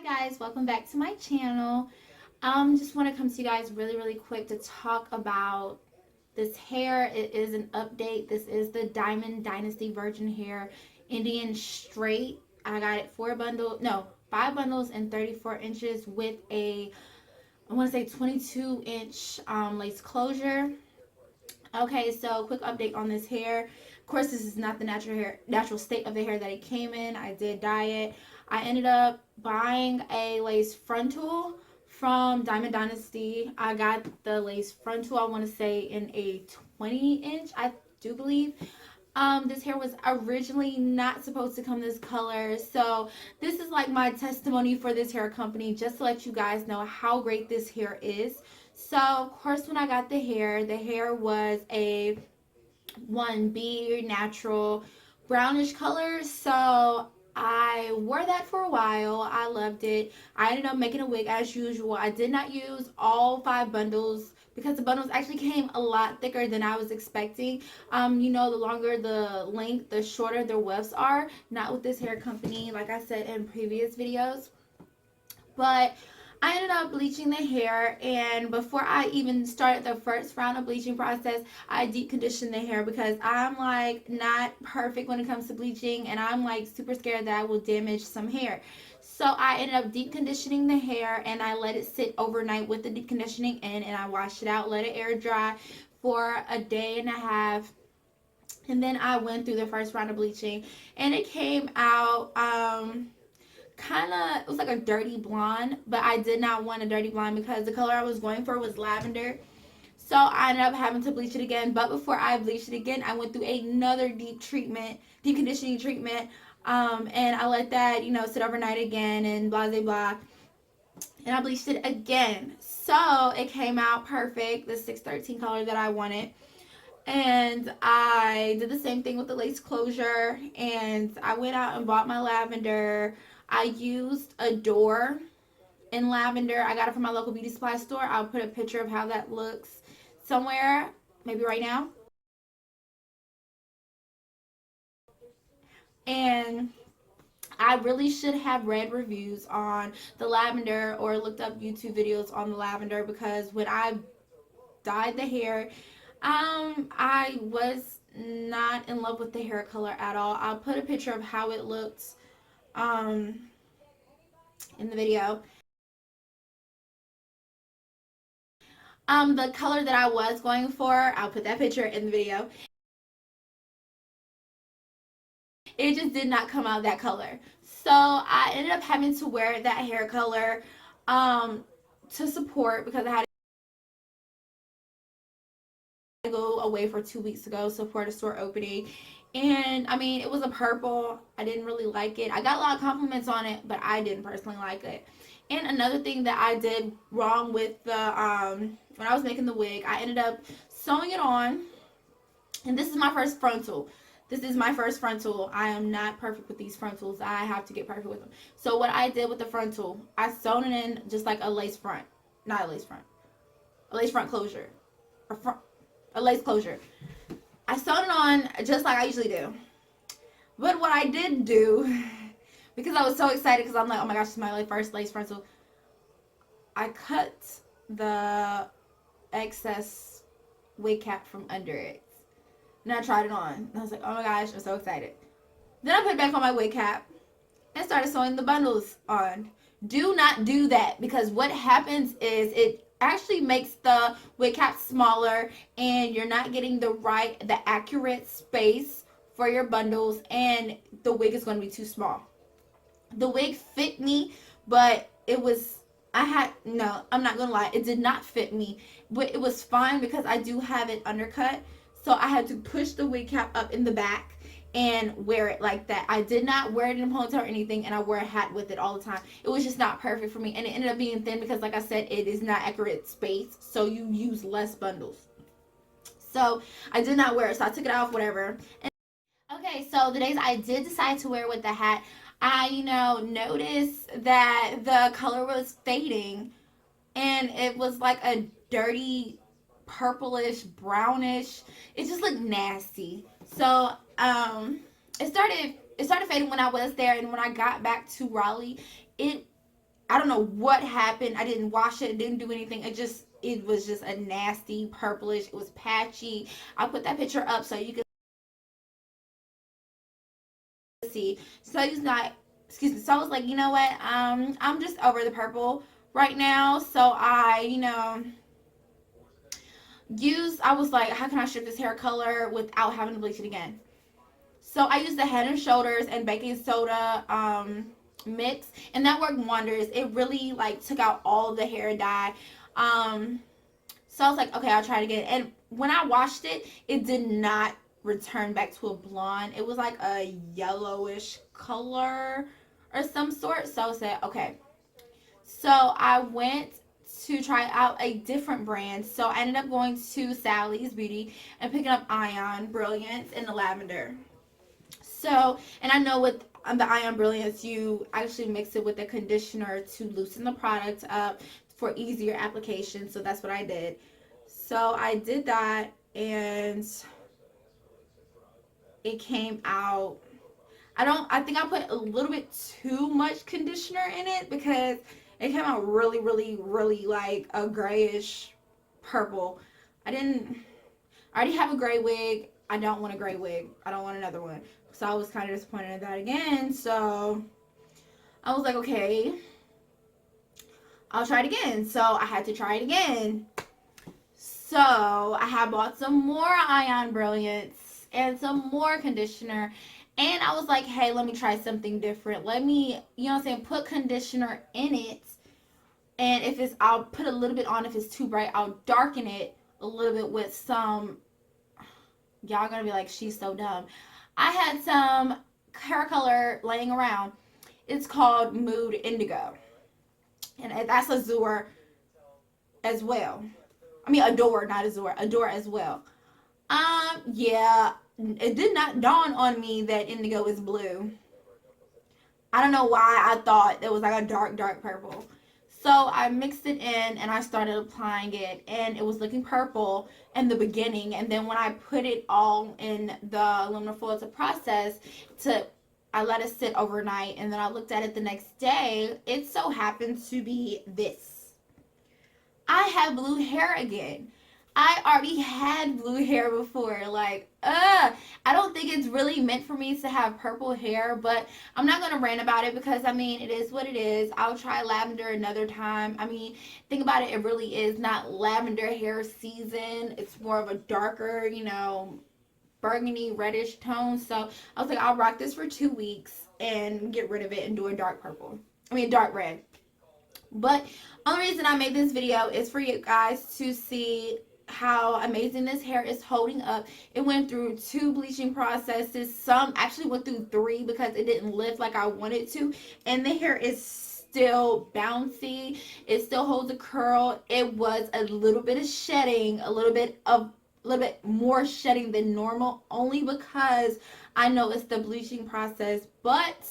Hi guys, welcome back to my channel. Just want to come to you guys really quick to talk about this hair. It is an update. This is the Diamond Dynasty Virgin Hair Indian Straight. I got it 5 bundles and 34 inches with a, I want to say 22-inch lace closure. Okay, so quick update on this hair. Of course, this is not the natural state of the hair that it came in. I did dye it. I ended up buying a lace frontal from Diamond Dynasty. I got the lace frontal, I want to say in a 20-inch, I do believe. This hair was originally not supposed to come this color, so this is like my testimony for this hair company, just to let you guys know how great this hair is. So of course, when I got the hair was a 1B natural brownish color. So I wore that for a while. I loved it. I ended up making a wig as usual. I did not use all 5 bundles because the bundles actually came a lot thicker than I was expecting. The longer the length, the shorter their wefts are. Not with this hair company, like I said in previous videos. But I ended up bleaching the hair, and before I even started the first round of bleaching process, I deep conditioned the hair because I'm like not perfect when it comes to bleaching, and I'm like super scared that I will damage some hair. So I ended up deep conditioning the hair, and I let it sit overnight with the deep conditioning in, and I washed it out, let it air dry for a day and a half. And then I went through the first round of bleaching, and it came out it was like a dirty blonde, but I did not want a dirty blonde because the color I was going for was lavender. So I ended up having to bleach it again. But before I bleached it again, I went through another deep conditioning treatment. And I let that, sit overnight again and blah blah blah. And I bleached it again. So it came out perfect, the 613 color that I wanted. And I did the same thing with the lace closure, and I went out and bought my lavender. I used a door in lavender. I got it from my local beauty supply store. I'll put a picture of how that looks somewhere, maybe right now. And I really should have read reviews on the lavender or looked up YouTube videos on the lavender, because when I dyed the hair, I was not in love with the hair color at all. I'll put a picture of how it looked in the video. The color that I was going for, I'll put that picture in the video. It just did not come out that color. So I ended up having to wear that hair color to support, because I had to go away for 2 weeks to go support a store opening. And I mean, it was a purple. I didn't really like it. I got a lot of compliments on it, but I didn't personally like it. And another thing that I did wrong with the when I was making the wig, I ended up sewing it on. And this is my first frontal. This is my first frontal. I am not perfect with these frontals. I have to get perfect with them. So what I did with the frontal, I sewn it in just like a lace front. Not a lace front. A lace front closure. A lace closure. I sewed it on just like I usually do. But what I did do, because I was so excited, because I'm like, oh my gosh, it's my first lace frontal, I cut the excess wig cap from under it. And I tried it on. And I was like, oh my gosh, I'm so excited. Then I put it back on my wig cap and started sewing the bundles on. Do not do that, because what happens is it actually makes the wig cap smaller, and you're not getting the accurate space for your bundles, and the wig is going to be too small. The wig fit me, but I'm not gonna lie, it did not fit me, but it was fine because I do have it undercut. So I had to push the wig cap up in the back and wear it like that. I did not wear it in a ponytail or anything, and I wore a hat with it all the time. It was just not perfect for me, and it ended up being thin because, like I said, it is not accurate space, so you use less bundles. So I did not wear it, so I took it off, whatever. And okay, so the days I did decide to wear it with the hat, I, noticed that the color was fading, and it was like a dirty purplish brownish. It just looked nasty. So it started fading when I was there, and when I got back to Raleigh, it I don't know what happened. I didn't wash it, didn't do anything. It was just a nasty purplish. It was patchy. I'll put that picture up so you can see. So it's not, excuse me. So I was like, you know what? I'm just over the purple right now. So I was like, how can I strip this hair color without having to bleach it again? So I used the Head and Shoulders and baking soda mix, and that worked wonders. It really like took out all of the hair dye. So I was like, okay, I'll try it again. And when I washed it, it did not return back to a blonde. It was like a yellowish color or some sort. So I said, okay. So I went to try out a different brand. So I ended up going to Sally's Beauty and picking up Ion Brilliance in the lavender. So, and I know with the Ion Brilliance, you actually mix it with a conditioner to loosen the product up for easier application. So that's what I did. So I did that, and it came out. I think I put a little bit too much conditioner in it because it came out really, really, really like a grayish purple. I already have a gray wig. I don't want a gray wig. I don't want another one. So I was kind of disappointed in that again. So I was like, okay, I'll try it again. So I had to try it again. So I have bought some more Ion Brilliance and some more conditioner. And I was like, hey, let me try something different. Let me, you know what I'm saying, put conditioner in it. And I'll put a little bit on. If it's too bright, I'll darken it a little bit with some, y'all gonna be like, she's so dumb. I had some hair color laying around. It's called Mood Indigo. And that's Azure as well. I mean, Adore, not Azure. Adore as well. Yeah, it did not dawn on me that indigo is blue. I don't know why I thought it was like a dark, dark purple. So I mixed it in and I started applying it, and it was looking purple in the beginning. And then when I put it all in the aluminum foil to process, I let it sit overnight, and then I looked at it the next day. It so happened to be this. I have blue hair again. I already had blue hair before. I don't think it's really meant for me to have purple hair, but I'm not going to rant about it because, I mean, it is what it is. I'll try lavender another time. I mean, think about it. It really is not lavender hair season. It's more of a darker, burgundy, reddish tone. So I was like, I'll rock this for 2 weeks and get rid of it and do a dark purple. I mean, dark red. But only reason I made this video is for you guys to see how amazing this hair is holding up. It went through 2 bleaching processes. Some actually went through 3 because it didn't lift like I wanted to. And the hair is still bouncy. It still holds a curl. It was a little bit of shedding, a little bit more shedding than normal, only because I know it's the bleaching process, but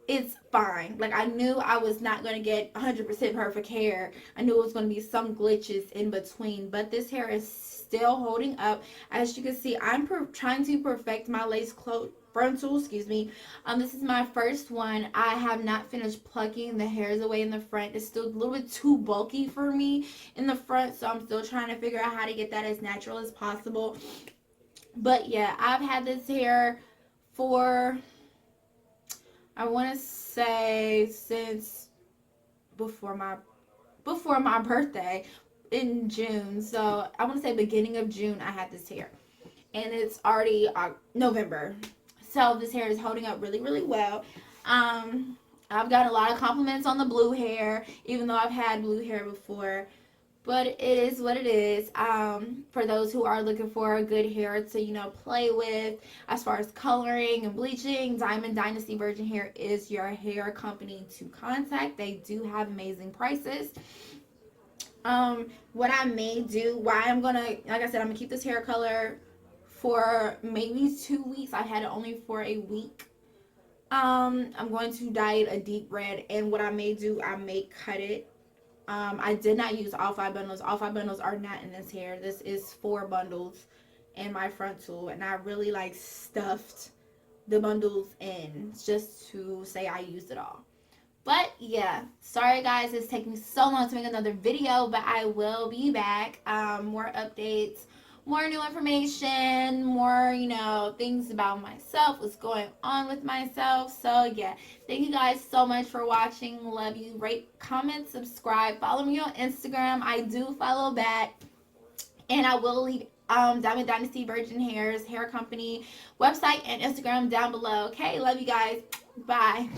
it's fine. Like, I knew I was not going to get 100% perfect hair. I knew it was going to be some glitches in between, but this hair is still holding up. As you can see, I'm trying to perfect my lace frontal, excuse me. This is my first one. I have not finished plucking the hairs away in the front. It's still a little bit too bulky for me in the front, so I'm still trying to figure out how to get that as natural as possible. But yeah, I've had this hair for, I want to say, since before my birthday in June. So I want to say beginning of June I had this hair, and it's already November. So this hair is holding up really, really well. I've got a lot of compliments on the blue hair, even though I've had blue hair before. But it is what it is. For those who are looking for a good hair to, play with as far as coloring and bleaching, Diamond Dynasty Virgin Hair is your hair company to contact. They do have amazing prices. What I may do, why I'm going to, like I said, I'm going to keep this hair color for maybe 2 weeks. I had it only for a week. I'm going to dye it a deep red, and what I may do, I may cut it. I did not use all 5 bundles. All 5 bundles are not in this hair. This is 4 bundles in my frontal, and I really stuffed the bundles in just to say I used it all. But yeah, sorry guys, it's taking so long to make another video, but I will be back. More updates, more new information, more, things about myself, what's going on with myself. So yeah, thank you guys so much for watching. Love you. Rate, comment, subscribe, follow me on Instagram. I do follow back. And I will leave Diamond Dynasty Virgin Hair's hair company website and Instagram down below. Okay, love you guys. Bye.